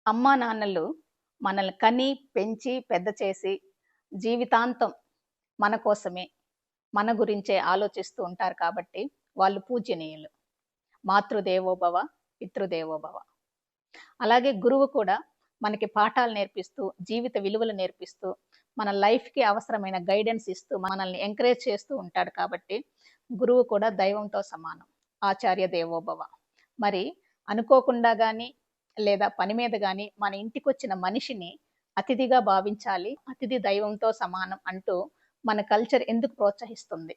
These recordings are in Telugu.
అమ్మా నాన్నలు మనల్ని కని, పెంచి, పెద్ద చేసి జీవితాంతం మన కోసమే, మన గురించే ఆలోచిస్తూ ఉంటారు కాబట్టి వాళ్ళు పూజ్యనీయులు. మాతృదేవోభవ, పితృదేవోభవ. అలాగే గురువు కూడా మనకి పాఠాలు నేర్పిస్తూ, జీవిత విలువలు నేర్పిస్తూ, మన లైఫ్‌కి అవసరమైన గైడెన్స్ ఇస్తూ, మనల్ని ఎంకరేజ్ చేస్తూ ఉంటాడు కాబట్టి గురువు కూడా దైవంతో సమానం. ఆచార్య దేవోభవ. మరి అనుకోకుండా గాని, లేదా పని మీద గాని మన ఇంటికొచ్చిన మనిషిని అతిథిగా భావించాలి. అతిథి దైవంతో సమానం అంటూ మన కల్చర్ ఎందుకు ప్రోత్సహిస్తుంది?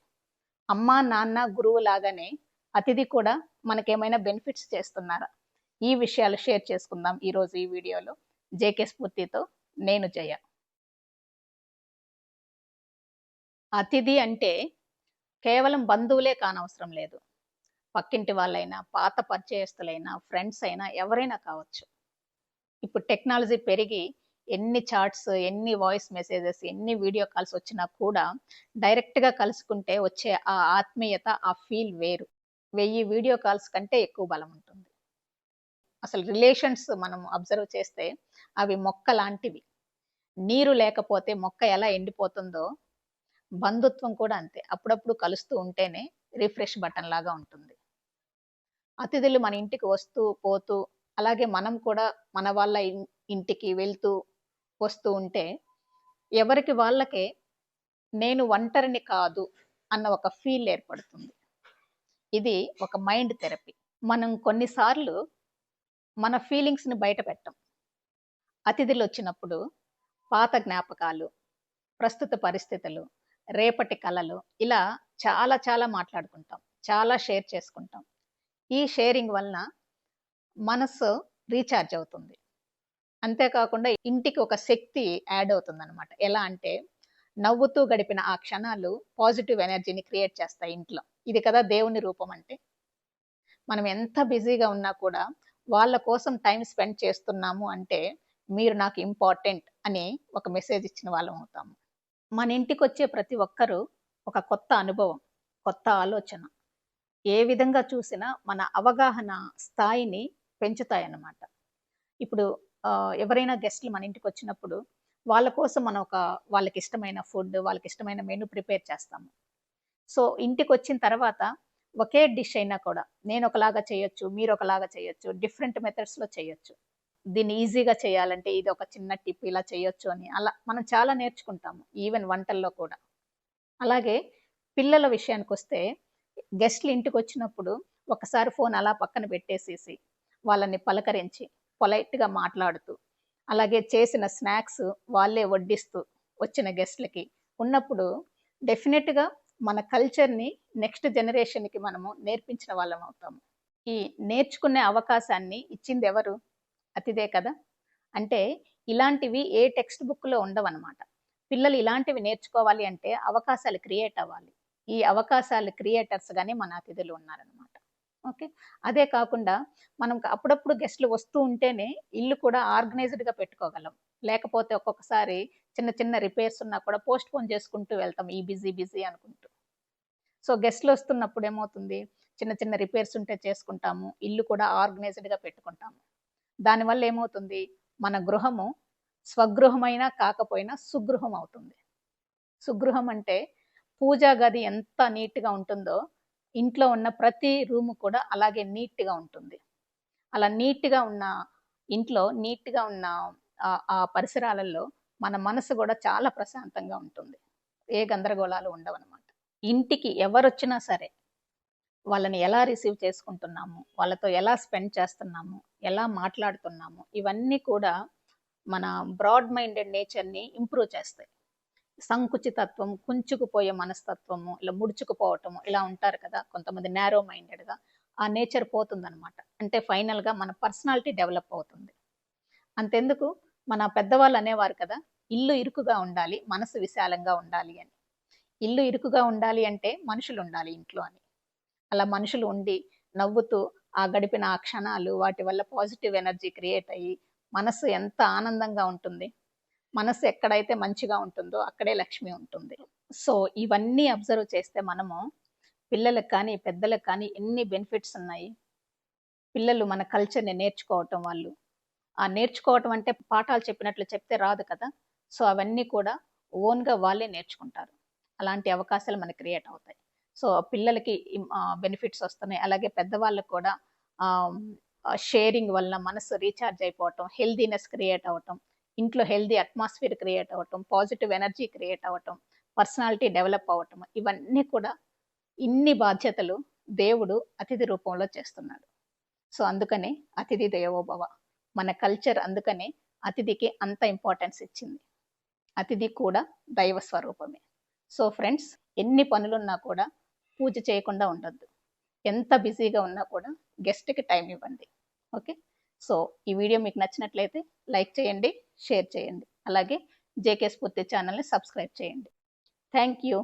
అమ్మా, నాన్న, గురువు లాగానే అతిథి కూడా మనకేమైనా బెనిఫిట్స్ చేస్తున్నారా? ఈ విషయాలు షేర్ చేసుకుందాం ఈరోజు ఈ వీడియోలో. జేకే స్ఫూర్తితో నేను జయ. అతిథి అంటే కేవలం బంధువులే కానవసరం లేదు. పక్కింటి వాళ్ళైనా, పాత పరిచయస్తులైనా, ఫ్రెండ్స్ అయినా ఎవరైనా కావచ్చు. ఇప్పుడు టెక్నాలజీ పెరిగి ఎన్ని చాట్స్, ఎన్ని వాయిస్ మెసేజెస్, ఎన్ని వీడియో కాల్స్ వచ్చినా కూడా డైరెక్ట్‌గా కలుసుకుంటే వచ్చే ఆ ఆత్మీయత, ఆ ఫీల్ వేరు. 1000 వీడియో కాల్స్ కంటే ఎక్కువ బలం ఉంటుంది. అసలు రిలేషన్స్ మనం అబ్జర్వ్ చేస్తే అవి మొక్కలాంటివి. నీరు లేకపోతే మొక్క ఎలా ఎండిపోతుందో, బంధుత్వం కూడా అంతే. అప్పుడప్పుడు కలుస్తూ ఉంటేనే రిఫ్రెష్ బటన్ లాగా ఉంటుంది. అతిథులు మన ఇంటికి వస్తూ, పోతూ అలాగే మనం కూడా మన వాళ్ళ ఇంటికి వెళ్తూ, వస్తూ ఉంటే ఎవరికి వాళ్ళకే నేను ఒంటరిని కాదు అన్న ఒక ఫీల్ ఏర్పడుతుంది. ఇది ఒక మైండ్ థెరపీ. మనం కొన్నిసార్లు మన ఫీలింగ్స్‌ని బయట పెట్టం. అతిథులొచ్చినప్పుడు పాత జ్ఞాపకాలు, ప్రస్తుత పరిస్థితులు, రేపటి కలలు ఇలా చాలా చాలా మాట్లాడుకుంటాం. చాలా షేర్ చేసుకుంటాం. ఈ షేరింగ్ వలన మనసు రీచార్జ్ అవుతుంది. అంతేకాకుండా ఇంటికి ఒక శక్తి యాడ్ అవుతుందనమాట. ఎలా అంటే నవ్వుతూ గడిపిన ఆ క్షణాలు పాజిటివ్ ఎనర్జీని క్రియేట్ చేస్తాయి ఇంట్లో. ఇది కదా దేవుని రూపం అంటే. మనం ఎంత బిజీగా ఉన్నా కూడా వాళ్ళ కోసం టైమ్ స్పెండ్ చేస్తున్నాము అంటే మీరు నాకు ఇంపార్టెంట్ అని ఒక మెసేజ్ ఇచ్చిన వాళ్ళం అవుతాము. మన ఇంటికొచ్చే ప్రతి ఒక్కరూ ఒక కొత్త అనుభవం, కొత్త ఆలోచన. ఏ విధంగా చూసినా మన అవగాహన స్థాయిని పెంచుతాయన్నమాట. ఇప్పుడు ఎవరైనా గెస్ట్‌లు మన ఇంటికొచ్చినప్పుడు వాళ్ళ కోసం మనం వాళ్ళకిష్టమైన ఫుడ్, వాళ్ళకిష్టమైన మెనూ ప్రిపేర్ చేస్తాము. సో, ఇంటికొచ్చిన తర్వాత ఒకే డిష్ అయినా కూడా నేనొకలాగా చేయొచ్చు, మీరొకలాగా చేయొచ్చు. డిఫరెంట్ మెథడ్స్‌లో చేయొచ్చు. దీన్ని ఈజీగా చేయాలంటే ఇదొక చిన్న టిప్ ఇలా చేయొచ్చు అని అలా మనం చాలా నేర్చుకుంటాము. ఈవెన్ వంటల్లో కూడా. అలాగే పిల్లల విషయానికొస్తే గెస్ట్‌లు ఇంటికొచ్చినప్పుడు ఒకసారి ఫోన్ అలా పక్కన పెట్టేసేసి, వాళ్ళని పలకరించి, పొలైట్‌గా మాట్లాడుతూ, అలాగే చేసిన స్నాక్స్ వాళ్ళే వడ్డిస్తూ వచ్చిన గెస్ట్‌లకి ఉన్నప్పుడు డెఫినిట్‌గా మన కల్చర్‌ని నెక్స్ట్ జనరేషన్‌కి మనము నేర్పించిన వాళ్ళమవుతాము. ఈ నేర్చుకునే అవకాశాన్ని ఇచ్చిందెవరు? అతిథే కదా! అంటే ఇలాంటివి ఏ టెక్స్ట్ బుక్‌లో ఉండవనమాట. పిల్లలు ఇలాంటివి నేర్చుకోవాలి అంటే అవకాశాలు క్రియేట్ అవ్వాలి. ఈ అవకాశాలు క్రియేటర్స్‌గానే మన అతిథులు ఉన్నారనమాట. ఓకే. అదే కాకుండా మనం అప్పుడప్పుడు గెస్ట్‌లు వస్తూ ఉంటేనే ఇల్లు కూడా ఆర్గనైజ్డ్‌గా పెట్టుకోగలం. లేకపోతే ఒక్కొక్కసారి చిన్న చిన్న రిపేర్స్ ఉన్నా కూడా పోస్ట్‌పోన్ చేసుకుంటూ వెళ్తాం. ఈ బిజీ బిజీ అనుకుంటూ. సో, గెస్ట్‌లొస్తున్నప్పుడు ఏమవుతుంది? చిన్న చిన్న రిపేర్స్ ఉంటే చేసుకుంటాము. ఇల్లు కూడా ఆర్గనైజ్డ్‌గా పెట్టుకుంటాము. దానివల్ల ఏమవుతుంది? మన గృహము స్వగృహమైనా కాకపోయినా సుగృహం అవుతుంది. సుగృహం అంటే పూజా గది ఎంత నీట్‌గా ఉంటుందో, ఇంట్లో ఉన్న ప్రతి రూము కూడా అలాగే నీట్‌గా ఉంటుంది. అలా నీట్‌గా ఉన్న ఇంట్లో నీట్‌గా ఉన్న ఆ పరిసరాలలో మన మనసు గూడా చాలా ప్రశాంతంగా ఉంటుంది. ఏ గందరగోళాలు ఉండవనమాట. ఇంటికి ఎవరొచ్చినా సరే, వాళ్ళని ఎలా రిసీవ్ చేసుకుంటున్నాము, వాళ్ళతో ఎలా స్పెండ్ చేస్తున్నాము, ఎలా మాట్లాడుతున్నాము, ఇవన్నీ కూడా మన బ్రాడ్ మైండెడ్ నేచర్‌ని ఇంప్రూవ్ చేస్తాయి. సంకుచితత్వం, కుంచుకుపోయే మనస్తత్వము, ఇలా ముడుచుకుపోవటము ఇలా ఉంటారు కదా! కొంతమంది నారో మైండెడ్‌గా. ఆ నేచర్ పోతుందనమాట. అంటే ఫైనల్‌గా మన పర్సనాలిటీ డెవలప్ అవుతుంది. అంతెందుకు మన పెద్దవాళ్ళు అనేవారు కదా! ఇల్లు ఇరుకుగా ఉండాలి, మనసు విశాలంగా ఉండాలి అని. ఇల్లు ఇరుకుగా ఉండాలి అంటే మనుషులుండాలి ఇంట్లో అని. అలా మనుషులు ఉండి, నవ్వుతూ గడిపిన ఆ క్షణాలు వాటి వల్ల పాజిటివ్ ఎనర్జీ క్రియేట్ అయ్యి, మనసు ఎంత ఆనందంగా ఉంటుంది. మనసు ఎక్కడైతే మంచిగా ఉంటుందో అక్కడే లక్ష్మి ఉంటుంది. సో, ఇవన్నీ అబ్జర్వ్ చేస్తే మనము పిల్లలకి కానీ, పెద్దలకి కానీ ఎన్ని బెనిఫిట్స్ ఉన్నాయి. పిల్లలు మన కల్చర్‌ని నేర్చుకోవటం వాళ్ళు. నేర్చుకోవటం అంటే పాఠాలు చెప్పినట్లు చెప్తే రాదు కదా! సో, అవన్నీ కూడా ఓన్‌గా వాళ్ళే నేర్చుకుంటారు. అలాంటి అవకాశాలు మనకు క్రియేట్ అవుతాయి. సో, పిల్లలకి బెనిఫిట్స్ వస్తున్నాయి. అలాగే పెద్దవాళ్ళకి కూడా ఆహ్, షేరింగ్ వల్ల మనసు రీచార్జ్ అయిపోవటం, హెల్తీనెస్ క్రియేట్ అవ్వటం, ఇంట్లో హెల్తీ అట్మాస్ఫియర్ క్రియేట్ అవ్వటం, పాజిటివ్ ఎనర్జీ క్రియేట్ అవ్వటం, పర్సనాలిటీ డెవలప్ అవ్వటం, ఇవన్నీ కూడా ఇన్ని బాధ్యతలు దేవుడు అతిథి రూపంలో చేస్తున్నాడు. సో, అందుకనే అతిథి దేవో భవ. మన కల్చర్ అందుకనే అతిథికి అంత ఇంపార్టెన్స్ ఇచ్చింది. అతిథి కూడా దైవ స్వరూపమే. సో ఫ్రెండ్స్, ఎన్ని పనులున్నా కూడా పూజ చేయకుండా ఉండొద్దు. ఎంత బిజీగా ఉన్నా కూడా గెస్ట్‌కి టైం ఇవ్వండి. ఓకే. సో, ఈ వీడియో మీకు నచ్చినట్లయితే లైక్ చేయండి, షేర్ చేయండి. అలాగే జేకే స్ఫూర్తి ఛానెల్‌ని సబ్స్క్రైబ్ చేయండి. Thank you.